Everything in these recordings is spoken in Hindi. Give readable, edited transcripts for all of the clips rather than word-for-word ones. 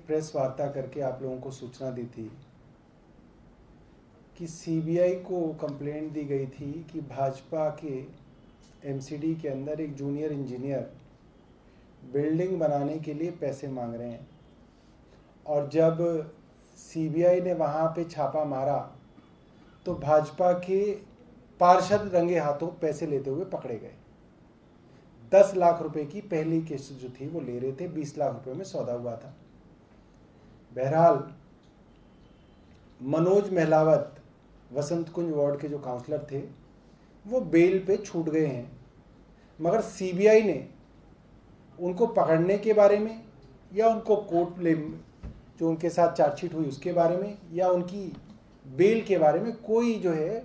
एक प्रेस वार्ता करके आप लोगों को सूचना दी थी कि सीबीआई को कंप्लेंट दी गई थी कि भाजपा के एमसीडी के अंदर एक जूनियर इंजीनियर बिल्डिंग बनाने के लिए पैसे मांग रहे हैं। और जब सीबीआई ने वहाँ पे छापा मारा तो भाजपा के पार्षद रंगे हाथों पैसे लेते हुए पकड़े गए। 10 लाख रुपए की पहली किस्त जो थी वो ले रहे थे, 20 लाख रुपए में सौदा हुआ था। बहरहाल मनोज महलावत वसंत कुंज वार्ड के जो काउंसलर थे वो बेल पे छूट गए हैं, मगर सीबीआई ने उनको पकड़ने के बारे में या उनको कोर्ट में जो उनके साथ चार्जशीट हुई उसके बारे में या उनकी बेल के बारे में कोई जो है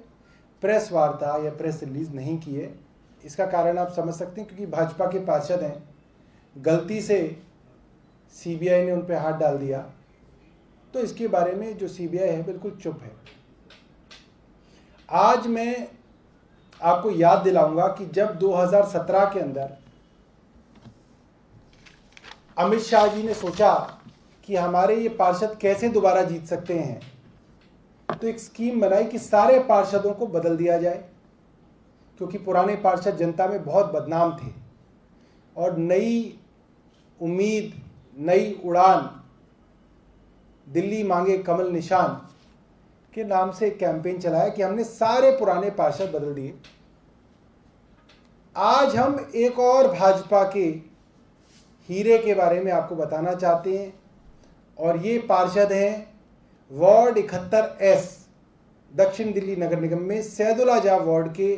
प्रेस वार्ता या प्रेस रिलीज नहीं की है। इसका कारण आप समझ सकते हैं, क्योंकि भाजपा के पार्षद हैं, गलती से सीबीआई ने उन पर हाथ डाल दिया, तो इसके बारे में जो सीबीआई है बिल्कुल चुप है। आज मैं आपको याद दिलाऊंगा कि जब 2017 के अंदर अमित शाह जी ने सोचा कि हमारे ये पार्षद कैसे दोबारा जीत सकते हैं, तो एक स्कीम बनाई कि सारे पार्षदों को बदल दिया जाए, क्योंकि पुराने पार्षद जनता में बहुत बदनाम थे। और नई उम्मीद, नई उड़ान, दिल्ली मांगे कमल निशान के नाम से एक कैंपेन चलाया कि हमने सारे पुराने पार्षद बदल दिए। आज हम एक और भाजपा के हीरे के बारे में आपको बताना चाहते हैं, और ये पार्षद हैं वार्ड 71S दक्षिण दिल्ली नगर निगम में सैदुल्लाह वार्ड के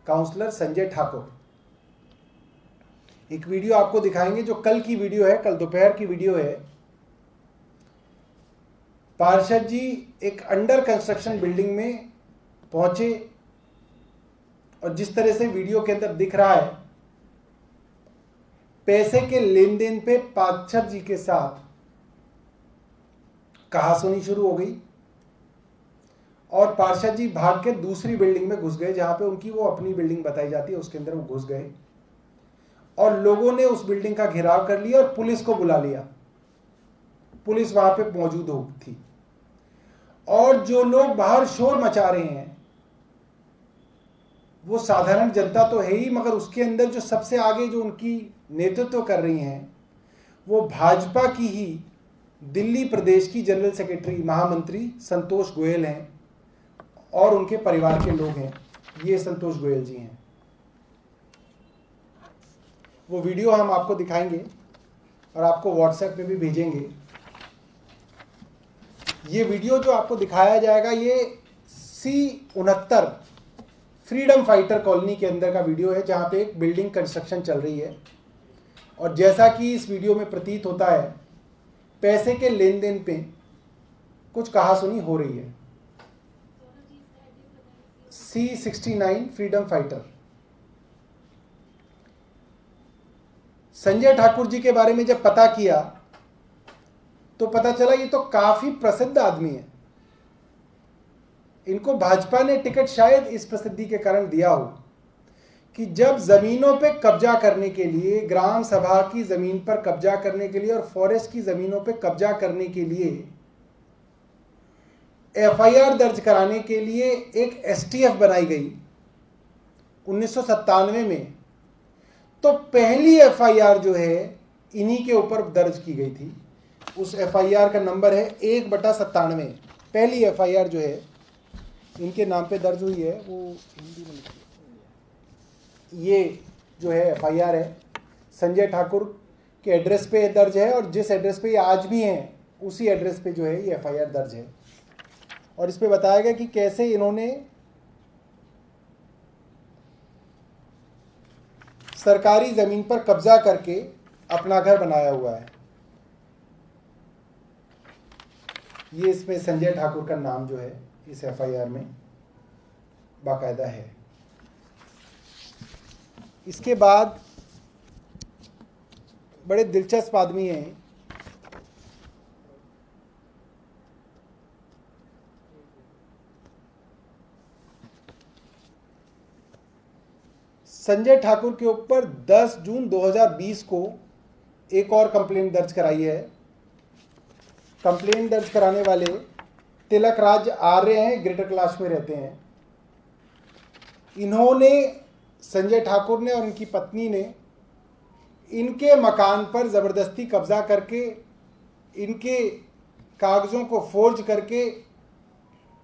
काउंसलर संजय ठाकुर। एक वीडियो आपको दिखाएंगे जो कल की वीडियो है, कल दोपहर की वीडियो है। पार्षद जी एक अंडर कंस्ट्रक्शन बिल्डिंग में पहुंचे और जिस तरह से वीडियो के अंदर दिख रहा है, पैसे के लेन देन पे पार्षद जी के साथ कहासुनी शुरू हो गई और पार्षद जी भाग के दूसरी बिल्डिंग में घुस गए, जहां पे उनकी वो अपनी बिल्डिंग बताई जाती है, उसके अंदर वो घुस गए और लोगों ने उस बिल्डिंग का घेराव कर लिया और पुलिस को बुला लिया। पुलिस वहां पे मौजूद थी और जो लोग बाहर शोर मचा रहे हैं वो साधारण जनता तो है ही, मगर उसके अंदर जो सबसे आगे जो उनकी नेतृत्व कर रही हैं वो भाजपा की ही दिल्ली प्रदेश की जनरल सेक्रेटरी महामंत्री संतोष गोयल हैं और उनके परिवार के लोग हैं। ये संतोष गोयल जी हैं। वो वीडियो हम आपको दिखाएंगे और आपको व्हाट्सएप पे भी भेजेंगे। ये वीडियो जो आपको दिखाया जाएगा ये C69 फ्रीडम फाइटर कॉलोनी के अंदर का वीडियो है, जहां पे एक बिल्डिंग कंस्ट्रक्शन चल रही है। और जैसा कि इस वीडियो में प्रतीत होता है, पैसे के लेन देन पे कुछ कहासुनी हो रही है। C69 freedom fighter. Sanjay Thakur ji के बारे में जब पता किया तो पता चला ये तो काफी प्रसिद्ध आदमी है। इनको भाजपा ने टिकट शायद इस प्रसिद्धि के कारण दिया हो कि जब जमीनों पे कब्जा करने के लिए, ग्राम सभा की जमीन पर कब्जा करने के लिए और फॉरेस्ट की जमीनों पे कब्जा करने के लिए एफआईआर दर्ज कराने के लिए एक एसटीएफ बनाई गई 1997 में, तो पहली एफआईआर जो है इन्हीं के ऊपर दर्ज की गई थी। उस एफआईआर का नंबर है 1/97। पहली एफआईआर जो है इनके नाम पे दर्ज हुई है, वो हिंदी में लिखी है। ये जो है एफआईआर है संजय ठाकुर के एड्रेस पे दर्ज है और जिस एड्रेस पे ये आज भी हैं उसी एड्रेस पे जो है ये एफआईआर दर्ज है। और इस पे बताया गया कि कैसे इन्होंने सरकारी जमीन पर कब्जा करके अपना घर बनाया हुआ है। ये इसमें संजय ठाकुर का नाम जो है इस एफआईआर में बाकायदा है। इसके बाद बड़े दिलचस्प आदमी हैं संजय ठाकुर के ऊपर 10 जून 2020 को एक और कंप्लेंट दर्ज कराई है कंप्लेंट दर्ज कराने वाले तिलक राज आर्य हैं, ग्रेटर कैलाश में रहते हैं। इन्होंने, संजय ठाकुर ने और इनकी पत्नी ने इनके मकान पर ज़बरदस्ती कब्जा करके, इनके कागज़ों को फोर्ज करके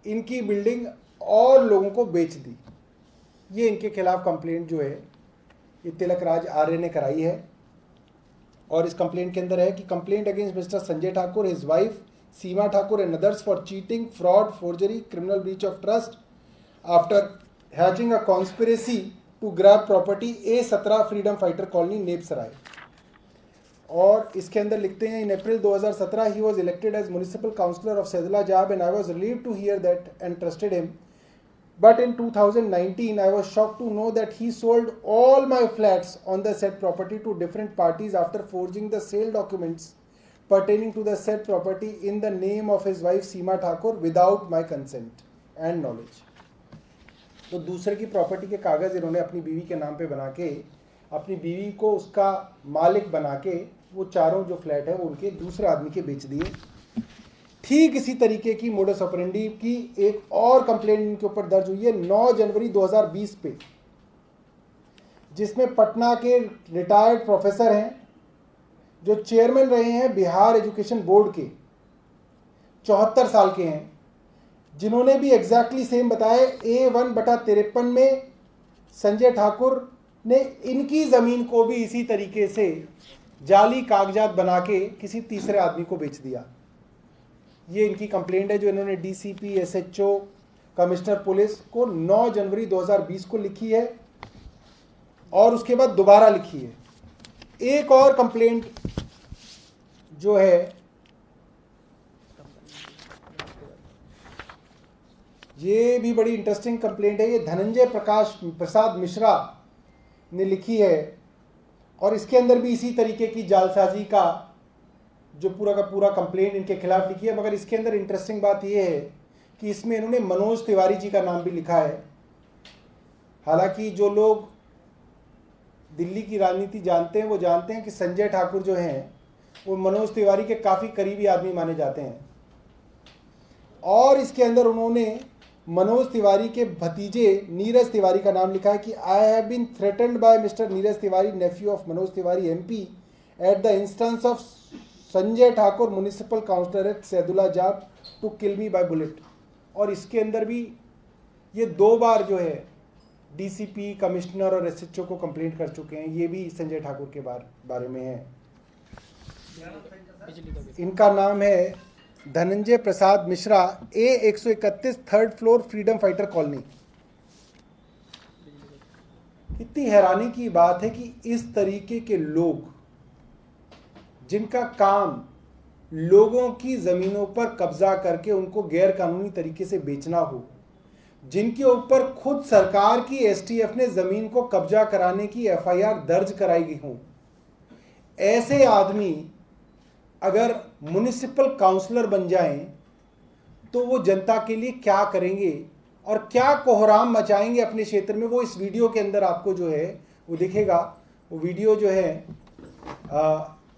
इनकी बिल्डिंग और लोगों को बेच दी। ये इनके खिलाफ कंप्लेंट जो है ये तिलक राज आर्य ने कराई है। और इस कंप्लेंट के अंदर है कि complaint against mister Sanjay Thakur, his wife Seema Thakur and others for cheating, fraud, forgery, criminal breach of trust after hatching a conspiracy to grab property A17 freedom fighter colony, Neb Sarai. और इसके अंदर लिखते हैं, in April 2017 he was elected as municipal councillor of Saidulajab and I was relieved to hear that and trusted him, but in 2019 I was shocked to know that he sold all my flats on the said property to different parties after forging the sale documents pertaining to the said property in the name of his wife Seema Thakur without my consent and knowledge। तो दूसरे की प्रॉपर्टी के कागज़ इन्होंने अपनी बीवी के नाम पे बना के, अपनी बीवी को उसका मालिक बना के वो चारों जो फ्लैट है वो उनके दूसरे आदमी के बेच दिए। ठीक इसी तरीके की मोडस ऑपरेंडी की एक और कंप्लेंट इनके ऊपर दर्ज हुई है 9 जनवरी 2020 पे, जिसमें पटना के रिटायर्ड प्रोफेसर हैं जो चेयरमैन रहे हैं बिहार एजुकेशन बोर्ड के, 74 साल के हैं, जिन्होंने भी एग्जैक्टली सेम बताया। A1/53 में संजय ठाकुर ने इनकी ज़मीन को भी इसी तरीके से जाली कागजात बना के किसी तीसरे आदमी को बेच दिया। ये इनकी कंप्लेंट है जो इन्होंने DCP, SHO, कमिश्नर पुलिस को 9 जनवरी 2020 को लिखी है और उसके बाद दोबारा लिखी है। एक और कंप्लेंट जो है ये भी बड़ी इंटरेस्टिंग कंप्लेंट है, ये धनंजय प्रसाद मिश्रा ने लिखी है और इसके अंदर भी इसी तरीके की जालसाजी का जो पूरा का पूरा कंप्लेंट इनके खिलाफ लिखी है। मगर इसके अंदर इंटरेस्टिंग बात यह है कि इसमें इन्होंने मनोज तिवारी जी का नाम भी लिखा है। हालांकि जो लोग दिल्ली की राजनीति जानते हैं वो जानते हैं कि संजय ठाकुर जो हैं वो मनोज तिवारी के काफ़ी करीबी आदमी माने जाते हैं। और इसके अंदर उन्होंने मनोज तिवारी के भतीजे नीरज तिवारी का नाम लिखा है कि I have been threatened by mister Neeraj Tiwari, nephew of Manoj Tiwari MP, at the instance of Sanjay Thakur municipal councillor at Saidulajab to kill me by bullet. और इसके अंदर भी ये 2 बार जो है DCP, कमिश्नर और SHO को कंप्लेंट कर चुके हैं। ये भी संजय ठाकुर के बारे में है। इनका नाम है Dhananjay Prasad Mishra, A131 3rd floor freedom fighter colony. इतनी हैरानी की बात है कि इस तरीके के लोग जिनका काम लोगों की ज़मीनों पर कब्जा करके उनको गैर कानूनी तरीके से बेचना हो, जिनके ऊपर खुद सरकार की STF ने ज़मीन को कब्जा कराने की FIR दर्ज कराई गई हो, ऐसे आदमी अगर म्युनिसिपल काउंसलर बन जाएं तो वो जनता के लिए क्या करेंगे और क्या कोहराम मचाएंगे अपने क्षेत्र में, वो इस वीडियो के अंदर आपको जो है वो दिखेगा। वो वीडियो जो है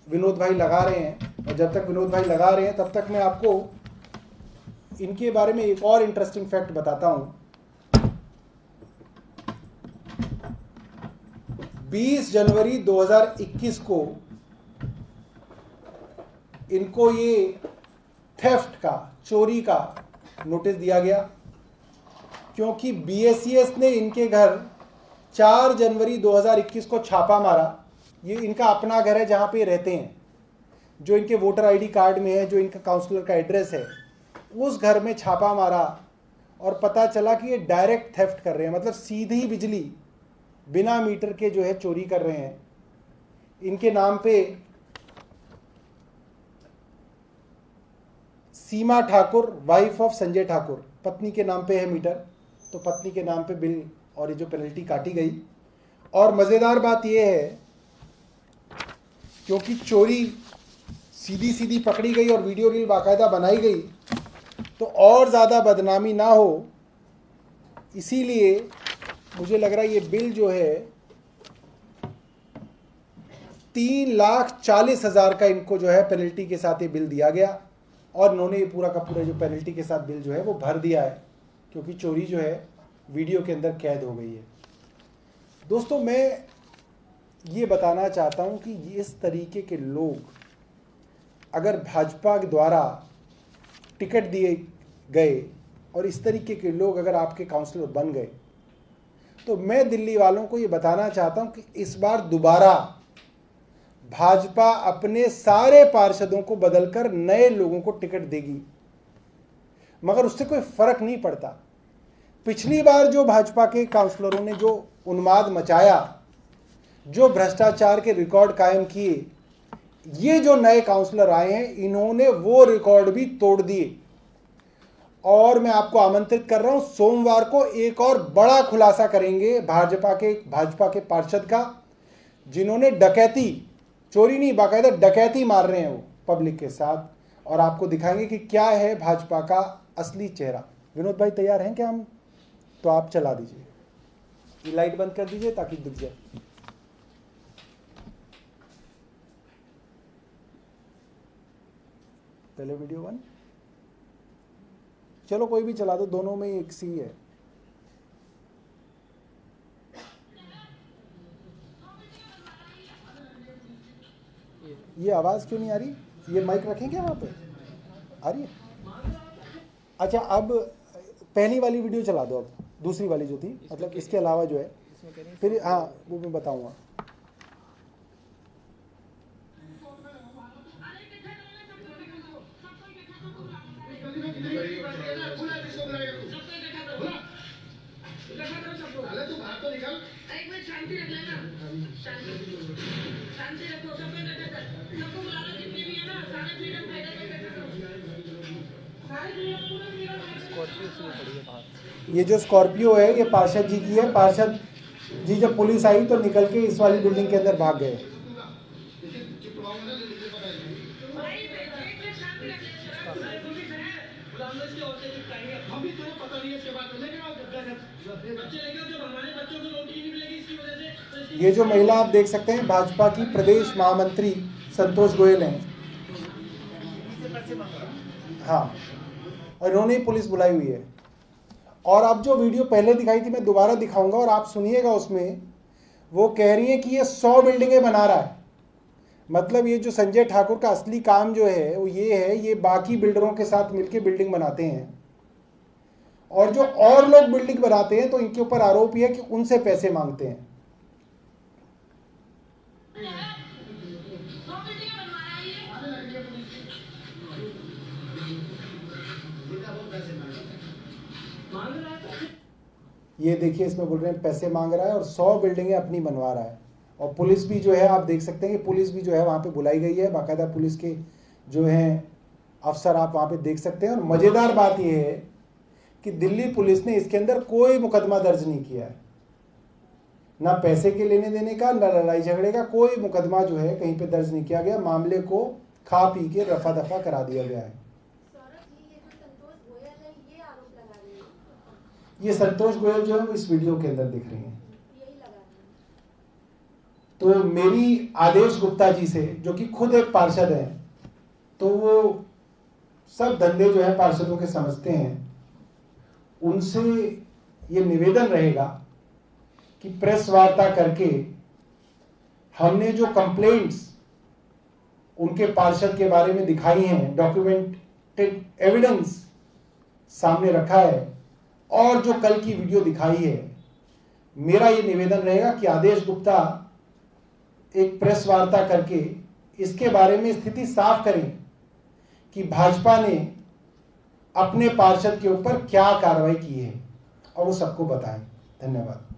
विनोद भाई लगा रहे हैं और जब तक विनोद भाई लगा रहे हैं तब तक मैं आपको इनके बारे में एक और इंटरेस्टिंग फैक्ट बताता हूं। 20 जनवरी 2021 को इनको ये थेफ्ट का, चोरी का नोटिस दिया गया क्योंकि BSES ने इनके घर 4 जनवरी 2021 को छापा मारा। ये इनका अपना घर है जहाँ पे रहते हैं, जो इनके वोटर ID कार्ड में है, जो इनका काउंसलर का एड्रेस है, उस घर में छापा मारा और पता चला कि ये डायरेक्ट थेफ्ट कर रहे हैं, मतलब सीधी बिजली बिना मीटर के जो है चोरी कर रहे हैं। इनके नाम पे सीमा ठाकुर, वाइफ ऑफ संजय ठाकुर, पत्नी के नाम पे है मीटर, तो पत्नी के नाम पे बिल और ये जो पेनल्टी काटी गई। और मज़ेदार बात यह है क्योंकि चोरी सीधी सीधी पकड़ी गई और वीडियो रील बाकायदा बनाई गई तो और ज़्यादा बदनामी ना हो, इसीलिए मुझे लग रहा है ये बिल जो है 3,40,000 का इनको जो है पेनल्टी के साथ ये बिल दिया गया। और इन्होंने ये पूरा का पूरा जो पेनल्टी के साथ बिल जो है वो भर दिया है, क्योंकि चोरी जो है वीडियो के अंदर कैद हो गई है। दोस्तों, मैं ये बताना चाहता हूँ कि इस तरीके के लोग अगर भाजपा द्वारा टिकट दिए गए और इस तरीके के लोग अगर आपके काउंसलर बन गए, तो मैं दिल्ली वालों को ये बताना चाहता हूँ कि इस बार दोबारा भाजपा अपने सारे पार्षदों को बदलकर नए लोगों को टिकट देगी, मगर उससे कोई फर्क नहीं पड़ता। पिछली बार जो भाजपा के काउंसलरों ने जो उन्माद मचाया, जो भ्रष्टाचार के रिकॉर्ड कायम किए, ये जो नए काउंसलर आए हैं इन्होंने वो रिकॉर्ड भी तोड़ दिए। और मैं आपको आमंत्रित कर रहा हूं, सोमवार को एक और बड़ा खुलासा करेंगे भाजपा के पार्षद का, जिन्होंने डकैती, चोरी नहीं बाकायदा डकैती मार रहे हैं वो पब्लिक के साथ, और आपको दिखाएंगे कि क्या है भाजपा का असली चेहरा। विनोद भाई तैयार हैं क्या? हम तो आप चला दीजिए, ये लाइट बंद कर दीजिए ताकि दिख जाए। पहले वीडियो 1, चलो कोई भी चला दो, दोनों में एक सी है। ये आवाज क्यों नहीं आ रही? ये माइक रखेंगे वहां पे? आ रही है? अच्छा, अब पहली वाली वीडियो चला दो, अब दूसरी वाली जो थी, मतलब इसके अलावा जो है, फिर हाँ वो मैं बताऊंगा। ये जो स्कॉर्पियो है ये पार्षद जी की है। पार्षद जी जब पुलिस आई तो निकल के इस वाली बिल्डिंग के अंदर भाग गए। ये जो महिला आप देख सकते हैं भाजपा की प्रदेश महामंत्री संतोष गोयल हैं। हाँ, और इन्होंने पुलिस बुलाई हुई है। और अब जो वीडियो पहले दिखाई थी मैं दोबारा दिखाऊंगा और आप सुनिएगा। उसमें वो कह रही है कि ये 100 बिल्डिंगें बना रहा है। मतलब ये जो संजय ठाकुर का असली काम जो है वो ये है, ये बाकी बिल्डरों के साथ मिलकर बिल्डिंग बनाते हैं, और जो और लोग बिल्डिंग बनाते हैं तो इनके ऊपर आरोप यह है कि उनसे पैसे मांगते हैं। ये देखिए, इसमें बोल रहे हैं पैसे मांग रहा है और 100 बिल्डिंगें अपनी बनवा रहा है। और पुलिस भी जो है आप देख सकते हैं कि पुलिस भी जो है वहाँ पे बुलाई गई है, बाकायदा पुलिस के जो हैं अफसर आप वहाँ पे देख सकते हैं। और मज़ेदार बात यह है कि दिल्ली पुलिस ने इसके अंदर कोई मुकदमा दर्ज नहीं किया है, ना पैसे के लेने देने का, ना लड़ाई झगड़े का, कोई मुकदमा जो है कहीं पे दर्ज नहीं किया गया। मामले को खा पी के रफा दफा करा दिया गया है। ये संतोष गोयल जो है वो इस वीडियो के अंदर दिख रही हैं। तो मेरी आदेश गुप्ता जी से, जो कि खुद एक पार्षद हैं, तो वो सब धंधे जो है पार्षदों के समझते हैं, उनसे ये निवेदन रहेगा कि प्रेस वार्ता करके हमने जो कंप्लेंट्स उनके पार्षद के बारे में दिखाई हैं, डॉक्यूमेंटेड एविडेंस सामने रखा है, और जो कल की वीडियो दिखाई है, मेरा ये निवेदन रहेगा कि आदेश गुप्ता एक प्रेस वार्ता करके इसके बारे में स्थिति साफ करें कि भाजपा ने अपने पार्षद के ऊपर क्या कार्रवाई की है, और वो सबको बताएं। धन्यवाद।